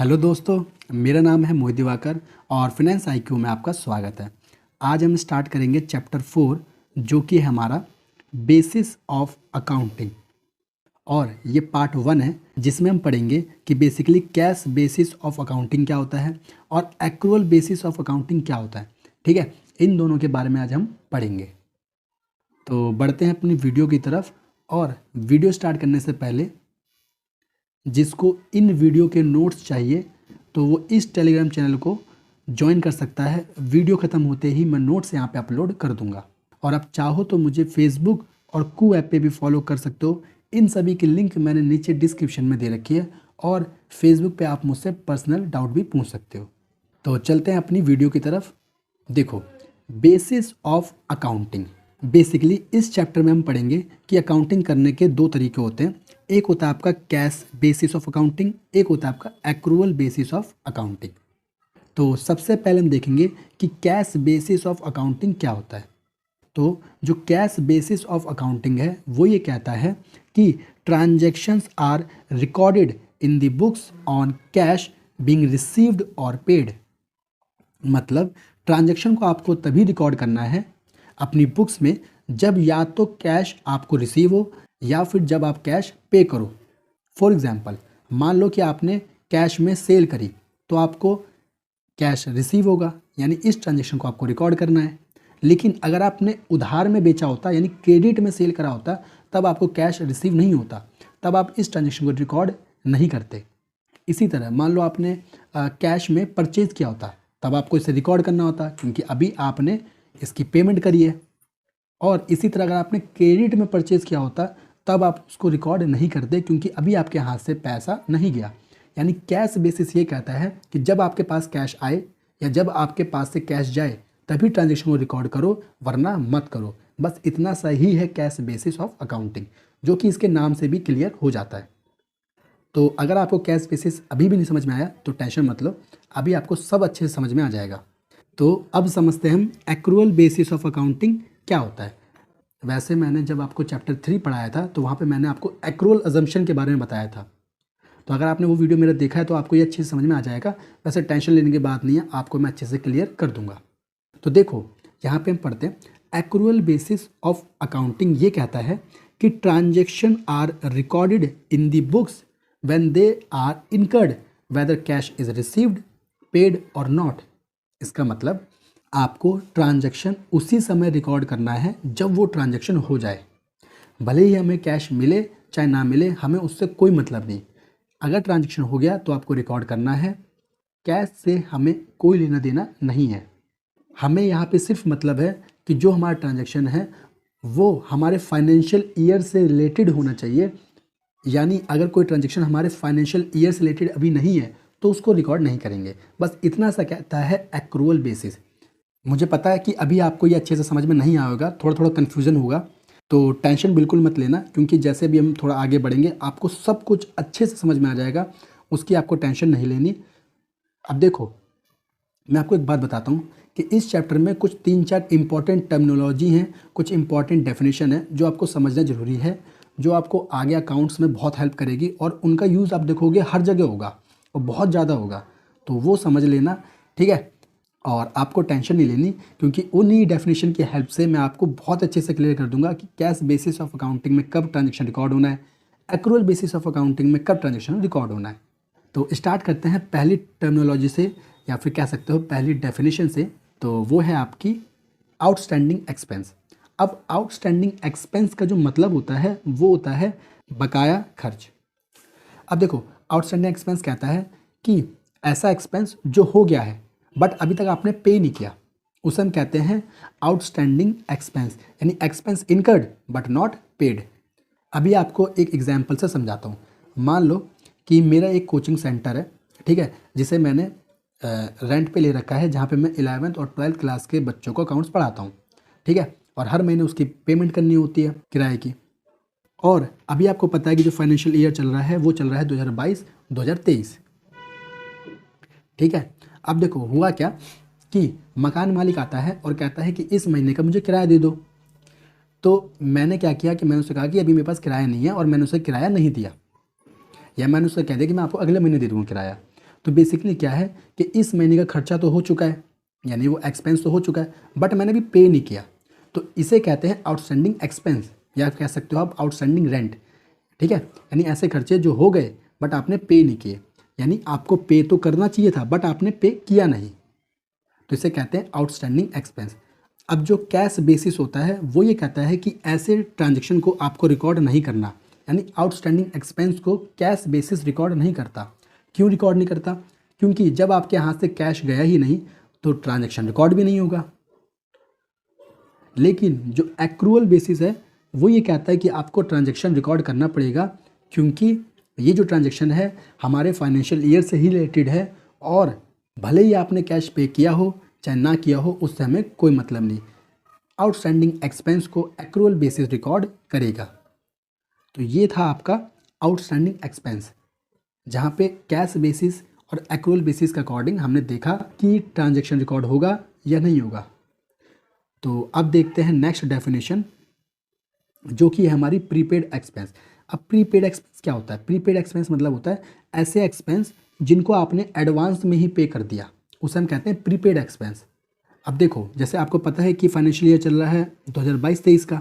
Hello दोस्तों, मेरा नाम है मोहित दिवाकर और फाइनेंस आईक्यू में आपका स्वागत है। आज हम स्टार्ट करेंगे चैप्टर 4 जो कि है हमारा बेसिस ऑफ अकाउंटिंग। और ये पार्ट 1 है जिसमें हम पढ़ेंगे कि basically cash basis of accounting क्या होता है और एक्रूअल बेसिस ऑफ अकाउंटिंग क्या होता है। ठीक है, इन दोनों के बारे में आज हम पढ़ेंगे। तो बढ़ते हैं अपनी वीडियो की तरफ। और वीडियो स्टार्ट करने से पहले जिसको इन वीडियो के नोट्स चाहिए तो वो इस टेलीग्राम चैनल को ज्वाइन कर सकता है। वीडियो ख़त्म होते ही मैं नोट्स यहाँ पे अपलोड कर दूंगा। और आप चाहो तो मुझे फेसबुक और कू ऐप पे भी फॉलो कर सकते हो। इन सभी की लिंक मैंने नीचे डिस्क्रिप्शन में दे रखी है और फेसबुक पे आप मुझसे पर्सनल डाउट भी पूछ सकते हो। तो चलते हैं अपनी वीडियो की तरफ। देखो, बेसिस ऑफ अकाउंटिंग। बेसिकली इस चैप्टर में हम पढ़ेंगे कि अकाउंटिंग करने के दो तरीके होते हैं। एक होता है आपका कैश बेसिस ऑफ अकाउंटिंग, एक होता है आपका एक्रूअल बेसिस ऑफ अकाउंटिंग। तो सबसे पहले हम देखेंगे कि कैश बेसिस ऑफ अकाउंटिंग क्या होता है। तो जो कैश बेसिस ऑफ अकाउंटिंग है वो ये कहता है कि transactions are recorded in the books on cash being received और पेड। मतलब ट्रांजैक्शन को आपको तभी रिकॉर्ड करना है अपनी बुक्स में जब या तो कैश आपको रिसीव हो या फिर जब आप कैश पे करो। फॉर एग्जांपल, मान लो कि आपने कैश में सेल करी तो आपको कैश रिसीव होगा, यानी इस ट्रांजैक्शन को आपको रिकॉर्ड करना है। लेकिन अगर आपने उधार में बेचा होता यानी क्रेडिट में सेल करा होता तब आपको कैश रिसीव नहीं होता, तब आप इस ट्रांजैक्शन को रिकॉर्ड नहीं करते। इसी तरह मान लो आपने कैश में परचेज किया होता तब आपको इसे रिकॉर्ड करना होता क्योंकि अभी आपने इसकी पेमेंट करी है। और इसी तरह अगर आपने क्रेडिट में परचेज किया होता तब आप उसको रिकॉर्ड नहीं करते क्योंकि अभी आपके हाथ से पैसा नहीं गया। यानी कैश बेसिस ये कहता है कि जब आपके पास कैश आए या जब आपके पास से कैश जाए तभी ट्रांजैक्शन को रिकॉर्ड करो, वरना मत करो। बस इतना सही है कैश बेसिस ऑफ अकाउंटिंग, जो कि इसके नाम से भी क्लियर हो जाता है। तो अगर आपको कैश बेसिस अभी भी नहीं समझ में आया तो टेंशन मत लो, अभी आपको सब अच्छे से समझ में आ जाएगा। तो अब समझते हैं हम एक्रूअल बेसिस ऑफ अकाउंटिंग क्या होता है। वैसे मैंने जब आपको चैप्टर 3 पढ़ाया था तो वहाँ पे मैंने आपको एक्रूअल अजम्पशन के बारे में बताया था। तो अगर आपने वो वीडियो मेरा देखा है तो आपको ये अच्छे से समझ में आ जाएगा। वैसे टेंशन लेने की बात नहीं है, आपको मैं अच्छे से क्लियर कर दूंगा। तो देखो, यहाँ पे हम पढ़ते हैं एक्रूअल बेसिस ऑफ अकाउंटिंग ये कहता है कि transaction are recorded in the books when they are incurred whether cash is received, paid और नॉट। इसका मतलब आपको ट्रांजैक्शन उसी समय रिकॉर्ड करना है जब वो ट्रांजैक्शन हो जाए। भले ही हमें कैश मिले चाहे ना मिले, हमें उससे कोई मतलब नहीं। अगर ट्रांजैक्शन हो गया तो आपको रिकॉर्ड करना है। कैश से हमें कोई लेना देना नहीं है। हमें यहाँ पे सिर्फ मतलब है कि जो हमारा ट्रांजैक्शन है वो हमारे फाइनेंशियल ईयर से रिलेटेड होना चाहिए। यानी अगर कोई ट्रांजैक्शन हमारे फाइनेंशियल ईयर से रिलेटेड अभी नहीं है तो उसको रिकॉर्ड नहीं करेंगे। बस इतना सा कहता है एक्रूअल बेसिस। मुझे पता है कि अभी आपको ये अच्छे से समझ में नहीं आएगा, थोड़ा थोड़ा कन्फ्यूजन होगा, तो टेंशन बिल्कुल मत लेना क्योंकि जैसे भी हम थोड़ा आगे बढ़ेंगे आपको सब कुछ अच्छे से समझ में आ जाएगा, उसकी आपको टेंशन नहीं लेनी। अब देखो, मैं आपको एक बात बताता हूँ कि इस चैप्टर में कुछ 3-4 इंपॉर्टेंट टर्मिनोलॉजी हैं, कुछ इंपॉर्टेंट डेफिनेशन है जो आपको समझना ज़रूरी है, जो आपको आगे अकाउंट्स में बहुत हेल्प करेगी और उनका यूज़ आप देखोगे हर जगह होगा और बहुत ज़्यादा होगा। तो वो समझ लेना, ठीक है। और आपको टेंशन नहीं लेनी क्योंकि उन्हीं डेफिनेशन की हेल्प से मैं आपको बहुत अच्छे से क्लियर कर दूंगा कि कैश बेसिस ऑफ अकाउंटिंग में कब ट्रांजैक्शन रिकॉर्ड होना है, एक्रूअल बेसिस ऑफ अकाउंटिंग में कब ट्रांजैक्शन रिकॉर्ड होना है। तो स्टार्ट करते हैं पहली टर्मिनोलॉजी से, या फिर कह सकते हो पहली डेफिनेशन से। तो वो है आपकी आउटस्टैंडिंग एक्सपेंस। अब आउटस्टैंडिंग एक्सपेंस का जो मतलब होता है वो होता है बकाया खर्च। अब देखो, आउटस्टैंडिंग एक्सपेंस कहता है कि ऐसा एक्सपेंस जो हो गया है बट अभी तक आपने पे नहीं किया, उसे हम कहते हैं आउटस्टैंडिंग एक्सपेंस, यानी expense incurred but not paid. अभी आपको एक एग्जांपल से समझाता हूँ। मान लो कि मेरा एक कोचिंग सेंटर है, ठीक है, जिसे मैंने रेंट पे ले रखा है, जहाँ पे मैं 11th और 12th क्लास के बच्चों को अकाउंट्स पढ़ाता हूँ, ठीक है। और हर महीने उसकी पेमेंट करनी होती है किराए की। और अभी आपको पता है कि जो फाइनेंशियल ईयर चल रहा है वो चल रहा है 2022-2023, ठीक है। अब देखो हुआ क्या कि मकान मालिक आता है और कहता है कि इस महीने का मुझे किराया दे दो। तो मैंने क्या किया कि मैंने उससे कहा कि अभी मेरे पास किराया नहीं है और मैंने उसे किराया नहीं दिया, या मैंने उससे कह दिया कि मैं आपको अगले महीने दे दूँगा किराया। तो बेसिकली क्या है कि इस महीने का खर्चा तो हो चुका है, यानी वो एक्सपेंस तो हो चुका है, बट मैंने भी पे नहीं किया, तो इसे कहते हैं आउटस्टैंडिंग एक्सपेंस, या कह सकते हो आप आउटस्टैंडिंग रेंट। ठीक है, यानी ऐसे खर्चे जो हो गए बट आपने पे नहीं किए, यानी आपको पे तो करना चाहिए था बट आपने पे किया नहीं, तो इसे कहते हैं आउटस्टैंडिंग एक्सपेंस। अब जो कैश बेसिस होता है वो ये कहता है कि ऐसे ट्रांजैक्शन को आपको रिकॉर्ड नहीं करना, यानी आउटस्टैंडिंग एक्सपेंस को कैश बेसिस रिकॉर्ड नहीं करता। क्यों रिकॉर्ड नहीं करता? क्योंकि जब आपके हाथ से कैश गया ही नहीं तो ट्रांजैक्शन रिकॉर्ड भी नहीं होगा। लेकिन जो एक्रूअल बेसिस है वो ये कहता है कि आपको ट्रांजैक्शन रिकॉर्ड करना पड़ेगा, क्योंकि ये जो ट्रांजैक्शन है हमारे फाइनेंशियल ईयर से ही रिलेटेड है, और भले ही आपने कैश पे किया हो चाहे ना किया हो उससे हमें कोई मतलब नहीं। आउटस्टैंडिंग एक्सपेंस को एक्रूअल बेसिस रिकॉर्ड करेगा। तो ये था आपका आउटस्टैंडिंग एक्सपेंस, जहाँ पे कैश बेसिस और एक्रूअल बेसिस के अकॉर्डिंग हमने देखा कि ट्रांजैक्शन रिकॉर्ड होगा या नहीं होगा। तो अब देखते हैं नेक्स्ट डेफिनेशन, जो कि है हमारी प्रीपेड एक्सपेंस। अब प्रीपेड एक्सपेंस क्या होता है? प्रीपेड एक्सपेंस मतलब होता है ऐसे एक्सपेंस जिनको आपने एडवांस में ही पे कर दिया, उसे हम कहते हैं प्रीपेड एक्सपेंस। अब देखो, जैसे आपको पता है कि फाइनेंशियल ईयर चल रहा है 2022-23 का।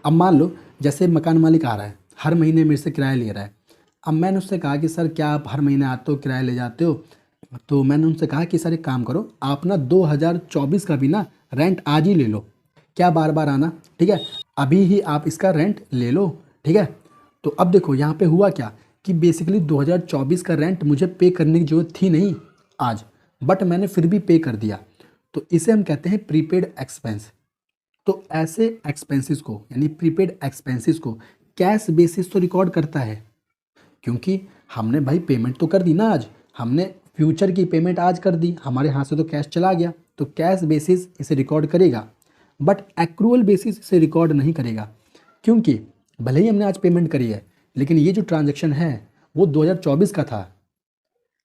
अब मान लो जैसे मकान मालिक आ रहा है, हर महीने मेरे से किराया ले रहा है। अब मैंने उससे कहा कि सर क्या आप हर महीने आते हो किराया ले जाते हो? तो मैंने उनसे कहा कि सर एक काम करो, आप ना 2024 का भी ना रेंट आज ही ले लो, क्या बार बार आना, ठीक है, अभी ही आप इसका रेंट ले लो, ठीक है। तो अब देखो यहाँ पे हुआ क्या कि बेसिकली 2024 का रेंट मुझे पे करने की जरूरत थी नहीं आज, बट मैंने फिर भी पे कर दिया, तो इसे हम कहते हैं प्रीपेड एक्सपेंस। तो ऐसे एक्सपेंसेस को यानी प्रीपेड एक्सपेंसेस को कैश बेसिस तो रिकॉर्ड करता है, क्योंकि हमने भाई पेमेंट तो कर दी ना आज, हमने फ्यूचर की पेमेंट आज कर दी, हमारे हाथ से तो कैश चला गया, तो कैश बेसिस इसे रिकॉर्ड करेगा, बट एक्रूअल बेसिस इसे रिकॉर्ड नहीं करेगा। क्योंकि भले ही हमने आज पेमेंट करी है, लेकिन ये जो ट्रांजैक्शन है वो 2024 का था,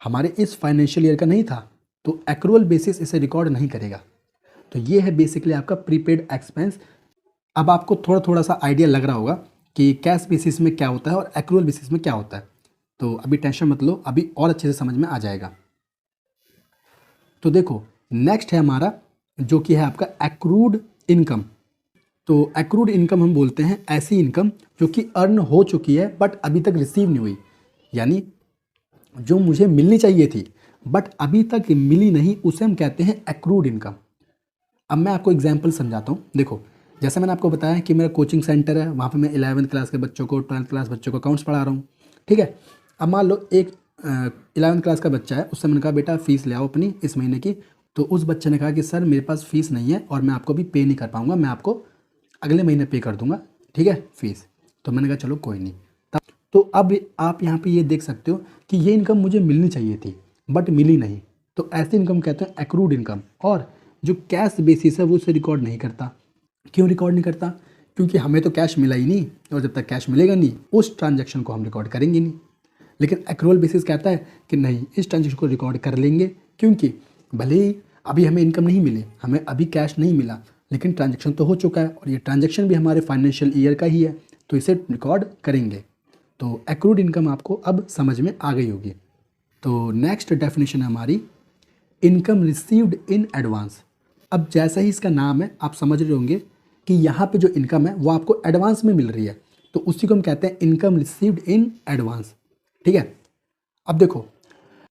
हमारे इस फाइनेंशियल ईयर का नहीं था, तो एक्रूअल बेसिस इसे रिकॉर्ड नहीं करेगा। तो ये है बेसिकली आपका प्रीपेड एक्सपेंस। अब आपको थोड़ा थोड़ा सा आइडिया लग रहा होगा कि कैश बेसिस में क्या होता है और एक्रूअल बेसिस में क्या होता है, तो अभी टेंशन मत लो, अभी और अच्छे से समझ में आ जाएगा। तो देखो नेक्स्ट है हमारा जो कि है आपका एक्रूड इनकम। तो एक्रूड इनकम हम बोलते हैं ऐसी इनकम जो कि अर्न हो चुकी है बट अभी तक रिसीव नहीं हुई, यानी जो मुझे मिलनी चाहिए थी बट अभी तक मिली नहीं, उसे हम कहते हैं एक्रूड इनकम। अब मैं आपको एग्जांपल समझाता हूँ। देखो जैसे मैंने आपको बताया कि मेरा कोचिंग सेंटर है, वहाँ पे मैं 11वीं क्लास के बच्चों को 12th क्लास बच्चों को अकाउंट्स पढ़ा रहा हूँ, ठीक है। अब मान लो एक 11वीं क्लास का बच्चा है, उससे मैंने कहा बेटा फ़ीस ले आओ अपनी इस महीने की, तो उस बच्चे ने कहा कि सर मेरे पास फ़ीस नहीं है और मैं आपको भी पे नहीं कर पाऊँगा, मैं आपको अगले महीने पे कर दूँगा, ठीक है, फ़ीस। तो मैंने कहा चलो कोई नहीं। तो अब आप यहाँ पे ये देख सकते हो कि ये इनकम मुझे मिलनी चाहिए थी बट मिली नहीं, तो ऐसी इनकम कहते हैं एक्रूड इनकम। और जो कैश बेसिस है वो उसे रिकॉर्ड नहीं करता। क्यों रिकॉर्ड नहीं करता? क्योंकि हमें तो कैश मिला ही नहीं, और जब तक कैश मिलेगा नहीं उस ट्रांजैक्शन को हम रिकॉर्ड करेंगे नहीं। लेकिन एक्रूअल बेसिस कहता है कि नहीं, इस ट्रांजैक्शन को रिकॉर्ड कर लेंगे, क्योंकि भले ही अभी हमें इनकम नहीं मिले, हमें अभी कैश नहीं मिला, लेकिन ट्रांजैक्शन तो हो चुका है और ये ट्रांजैक्शन भी हमारे फाइनेंशियल ईयर का ही है, तो इसे रिकॉर्ड करेंगे। तो एक्रूड इनकम आपको अब समझ में आ गई होगी। तो नेक्स्ट डेफिनेशन है हमारी इनकम रिसीव्ड इन एडवांस। अब जैसा ही इसका नाम है आप समझ रहे होंगे कि यहाँ पे जो इनकम है वो आपको एडवांस में मिल रही है, तो उसी को हम कहते हैं इनकम रिसीव्ड इन एडवांस, ठीक है। अब देखो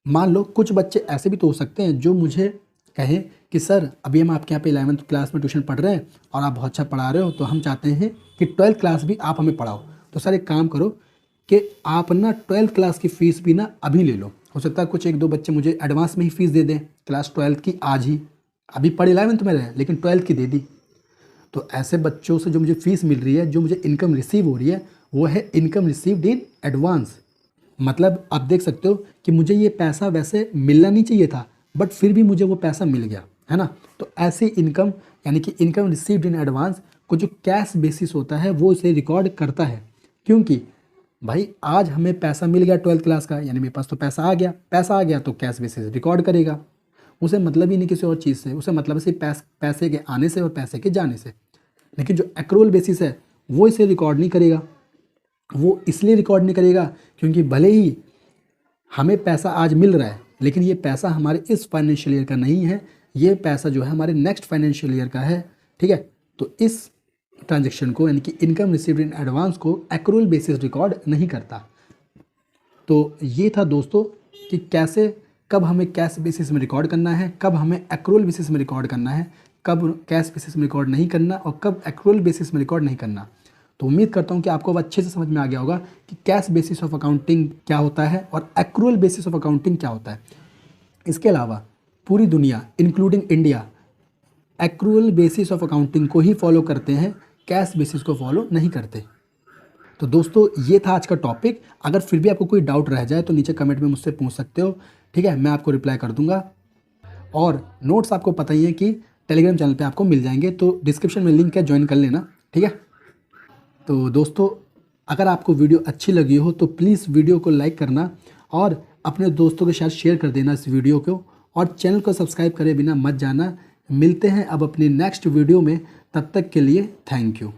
मान लो कुछ बच्चे ऐसे भी तो हो सकते हैं जो मुझे कहें कि सर अभी हम आपके यहाँ पे 11th क्लास में ट्यूशन पढ़ रहे हैं और आप बहुत अच्छा पढ़ा रहे हो, तो हम चाहते हैं कि 12th क्लास भी आप हमें पढ़ाओ। तो सर एक काम करो कि आप ना 12th क्लास की फ़ीस भी ना अभी ले लो। हो सकता है कुछ एक दो बच्चे मुझे एडवांस में ही फ़ीस दे दें, क्लास 12th की आज ही, अभी पढ़ 11th में रहे लेकिन 12th की दे दी। तो ऐसे बच्चों से जो मुझे फ़ीस मिल रही है, जो मुझे इनकम रिसीव हो रही है, वो है इनकम रिसीव्ड इन एडवांस। मतलब आप देख सकते हो कि मुझे ये पैसा वैसे मिलना नहीं चाहिए था बट फिर भी मुझे वो पैसा मिल गया, है ना। तो ऐसी इनकम यानी कि इनकम रिसीव्ड इन एडवांस को जो कैश बेसिस होता है वो इसे रिकॉर्ड करता है, क्योंकि भाई आज हमें पैसा मिल गया 12th क्लास का, यानी मेरे पास तो पैसा आ गया तो कैश बेसिस रिकॉर्ड करेगा। उसे मतलब ही नहीं किसी और चीज़ से, उसे मतलब सिर्फ पैसे के आने से और पैसे के जाने से। लेकिन जो एक्रूअल बेसिस है वो इसे रिकॉर्ड नहीं करेगा। वो इसलिए रिकॉर्ड नहीं करेगा क्योंकि भले ही हमें पैसा आज मिल रहा है लेकिन ये पैसा हमारे इस फाइनेंशियल ईयर का नहीं है, ये पैसा जो है हमारे नेक्स्ट फाइनेंशियल ईयर का है। ठीक है, तो इस ट्रांजेक्शन को यानी कि इनकम रिसीव्ड इन एडवांस को एक्रूअल बेसिस रिकॉर्ड नहीं करता। तो ये था दोस्तों कि कैसे कब हमें कैश बेसिस में रिकॉर्ड करना है, कब हमें एक्रूअल बेसिस में रिकॉर्ड करना है, कब कैश बेसिस में रिकॉर्ड नहीं करना और कब एक्रूअल बेसिस में रिकॉर्ड नहीं करना। तो उम्मीद करता हूँ कि आपको अब अच्छे से समझ में आ गया होगा कि कैश बेसिस ऑफ अकाउंटिंग क्या होता है और एक्रूअल बेसिस ऑफ अकाउंटिंग क्या होता है। इसके अलावा पूरी दुनिया including India accrual basis of accounting को ही फॉलो करते हैं, कैश बेसिस को फॉलो नहीं करते। तो दोस्तों ये था आज का टॉपिक। अगर फिर भी आपको कोई डाउट रह जाए तो नीचे कमेंट में मुझसे पूछ सकते हो। ठीक है, मैं आपको रिप्लाई कर दूंगा। और नोट्स आपको पता ही है कि टेलीग्राम चैनल पे आपको मिल जाएंगे, तो डिस्क्रिप्शन में लिंक है, ज्वाइन कर लेना। ठीक है, तो दोस्तों अगर आपको वीडियो अच्छी लगी हो तो प्लीज़ वीडियो को लाइक करना और अपने दोस्तों के साथ शेयर कर देना इस वीडियो को, और चैनल को सब्सक्राइब करे बिना मत जाना। मिलते हैं अब अपनी नेक्स्ट वीडियो में, तब तक के लिए थैंक यू।